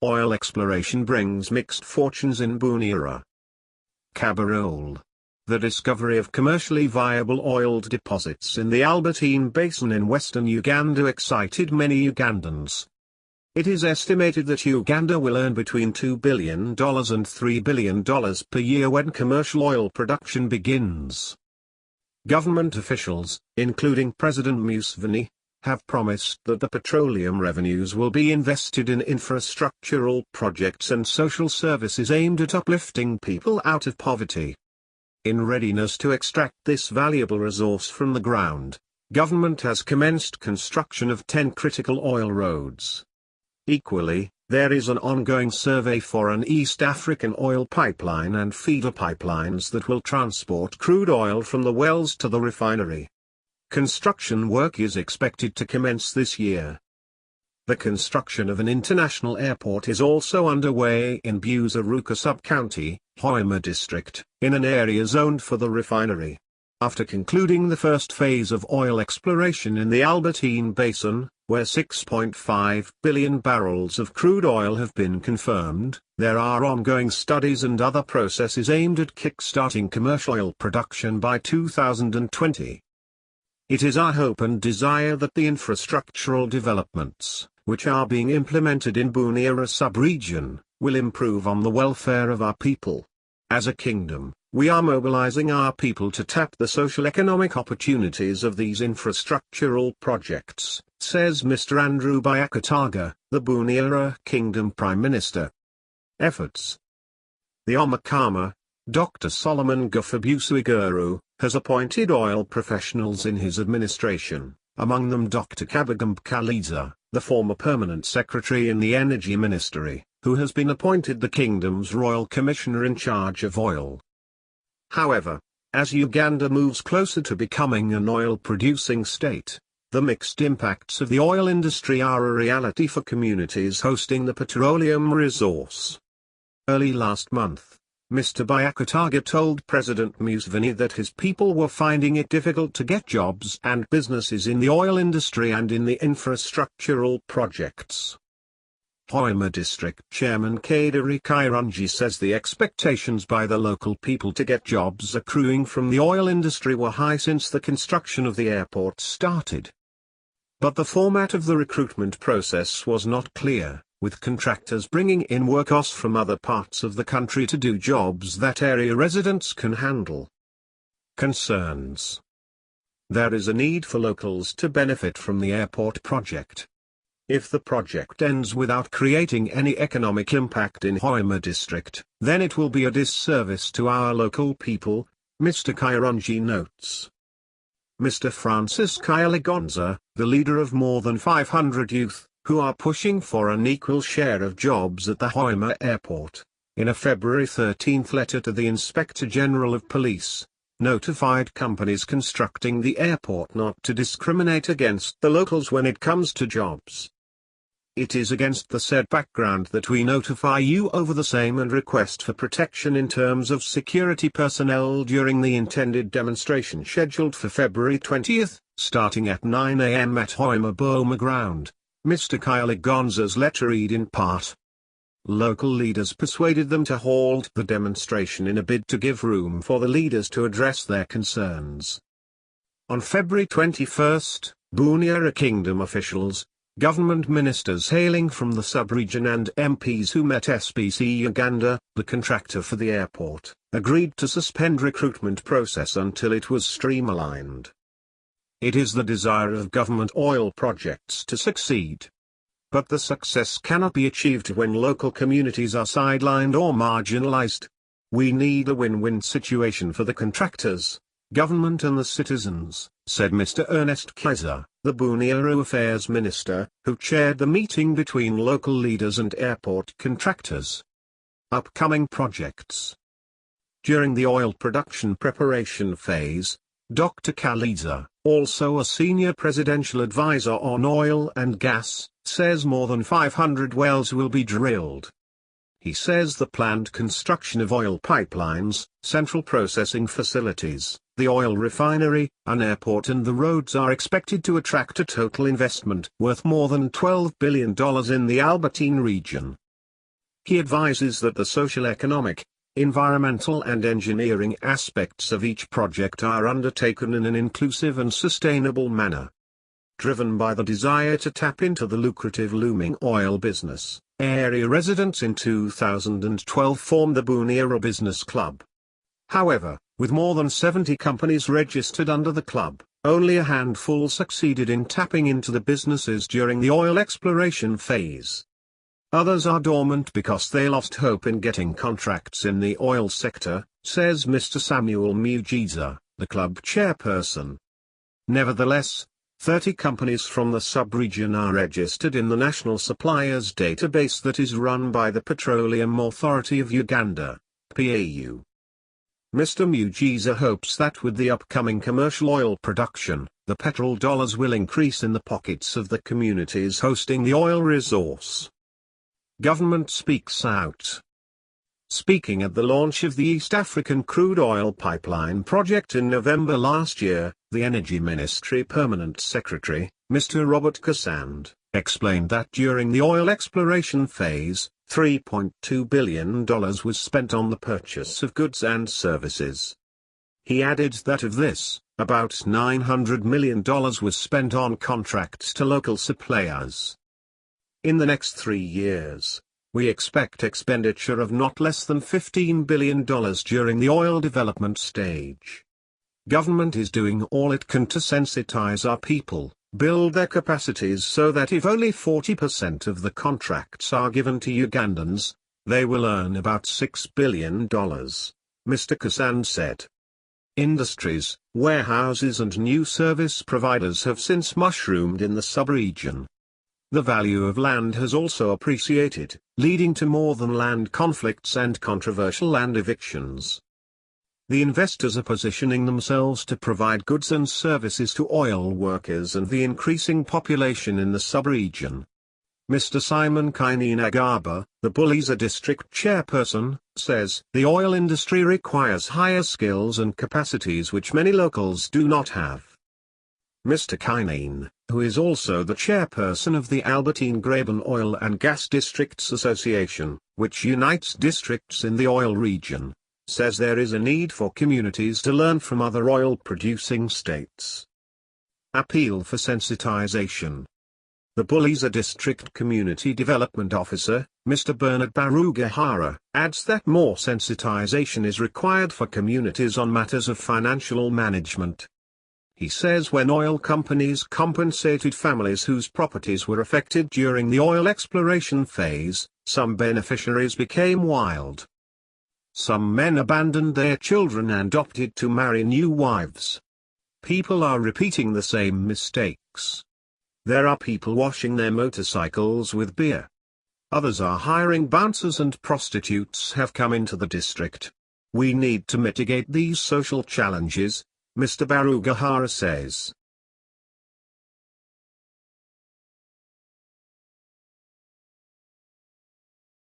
Oil exploration brings mixed fortunes in Bunyoro. Cabarole. The discovery of commercially viable oil deposits in the Albertine Basin in western Uganda excited many Ugandans. It is estimated that Uganda will earn between $2 billion and $3 billion per year when commercial oil production begins. Government officials, including President Museveni, have promised that the petroleum revenues will be invested in infrastructural projects and social services aimed at uplifting people out of poverty. In readiness to extract this valuable resource from the ground, government has commenced construction of 10 critical oil roads. Equally, there is an ongoing survey for an East African oil pipeline and feeder pipelines that will transport crude oil from the wells to the refinery. Construction work is expected to commence this year. The construction of an international airport is also underway in Bunyoro sub-county, Hoima district, in an area zoned for the refinery. After concluding the first phase of oil exploration in the Albertine Basin, where 6.5 billion barrels of crude oil have been confirmed, there are ongoing studies and other processes aimed at kick-starting commercial oil production by 2020. It is our hope and desire that the infrastructural developments, which are being implemented in Bunyoro sub-region, will improve on the welfare of our people. As a kingdom, we are mobilizing our people to tap the social-economic opportunities of these infrastructural projects, says Mr. Andrew Byakataga, the Bunyoro Kingdom Prime Minister. Efforts. The Omukama, Dr. Solomon Gufabusuiguru, has appointed oil professionals in his administration, among them Dr. Kabagumba Kaliza, the former permanent secretary in the Energy Ministry, who has been appointed the kingdom's royal commissioner in charge of oil. However, as Uganda moves closer to becoming an oil-producing state, the mixed impacts of the oil industry are a reality for communities hosting the petroleum resource. Early last month, Mr. Byakataga told President Museveni that his people were finding it difficult to get jobs and businesses in the oil industry and in the infrastructural projects. Hoima District Chairman Kaderi Kaironji says the expectations by the local people to get jobs accruing from the oil industry were high since the construction of the airport started. But the format of the recruitment process was not clear, with contractors bringing in workers from other parts of the country to do jobs that area residents can handle. Concerns. There is a need for locals to benefit from the airport project. If the project ends without creating any economic impact in Hoima district, then it will be a disservice to our local people, Mr. Kaironji notes. Mr. Francis Kayaligonza, the leader of more than 500 youth, who are pushing for an equal share of jobs at the Hoima airport, in a February 13 letter to the Inspector General of Police, notified companies constructing the airport not to discriminate against the locals when it comes to jobs. It is against the said background that we notify you over the same and request for protection in terms of security personnel during the intended demonstration scheduled for February 20, starting at 9 a.m. at Hoima Boma ground. Mr. Kayaligonza's letter read in part. Local leaders persuaded them to halt the demonstration in a bid to give room for the leaders to address their concerns. On February 21, Bunyoro Kingdom officials, government ministers hailing from the sub-region and MPs who met SBC Uganda, the contractor for the airport, agreed to suspend recruitment process until it was streamlined. It is the desire of government oil projects to succeed. But the success cannot be achieved when local communities are sidelined or marginalized. We need a win-win situation for the contractors, government and the citizens, said Mr. Ernest Kaiser, the Bunyoro Affairs Minister, who chaired the meeting between local leaders and airport contractors. Upcoming projects. During the oil production preparation phase, Dr. Kaliza, also a senior presidential advisor on oil and gas, says more than 500 wells will be drilled. He says the planned construction of oil pipelines, central processing facilities, the oil refinery, an airport and the roads are expected to attract a total investment worth more than $12 billion in the Albertine region. He advises that the social, economic, environmental and engineering aspects of each project are undertaken in an inclusive and sustainable manner. Driven by the desire to tap into the lucrative looming oil business, area residents in 2012 formed the Bunyoro Business Club. However, with more than 70 companies registered under the club, only a handful succeeded in tapping into the businesses during the oil exploration phase. Others are dormant because they lost hope in getting contracts in the oil sector, says Mr. Samuel Mujiza, the club chairperson. Nevertheless, 30 companies from the sub-region are registered in the National Suppliers Database that is run by the Petroleum Authority of Uganda, PAU. Mr. Mujiza hopes that with the upcoming commercial oil production, the petrol dollars will increase in the pockets of the communities hosting the oil resource. Government speaks out. Speaking at the launch of the East African crude oil pipeline project in November last year, the Energy Ministry Permanent Secretary, Mr. Robert Cassand, explained that during the oil exploration phase, $3.2 billion was spent on the purchase of goods and services. He added that of this, about $900 million was spent on contracts to local suppliers. In the next 3 years, we expect expenditure of not less than $15 billion during the oil development stage. Government is doing all it can to sensitize our people, build their capacities so that if only 40% of the contracts are given to Ugandans, they will earn about $6 billion, Mr. Cassand said. Industries, warehouses and new service providers have since mushroomed in the sub-region. The value of land has also appreciated, leading to more than land conflicts and controversial land evictions. The investors are positioning themselves to provide goods and services to oil workers and the increasing population in the sub-region. Mr. Simon Kaininagaba, the Buliza district chairperson, says the oil industry requires higher skills and capacities which many locals do not have. Mr. Kainin, who is also the chairperson of the Albertine Graben Oil and Gas Districts Association, which unites districts in the oil region, says there is a need for communities to learn from other oil-producing states. Appeal for sensitization. The Buliza District Community Development Officer, Mr. Bernard Barugahara, adds that more sensitization is required for communities on matters of financial management. He says when oil companies compensated families whose properties were affected during the oil exploration phase, some beneficiaries became wild. Some men abandoned their children and opted to marry new wives. People are repeating the same mistakes. There are people washing their motorcycles with beer. Others are hiring bouncers and prostitutes have come into the district. We need to mitigate these social challenges, Mr. Barugahara says.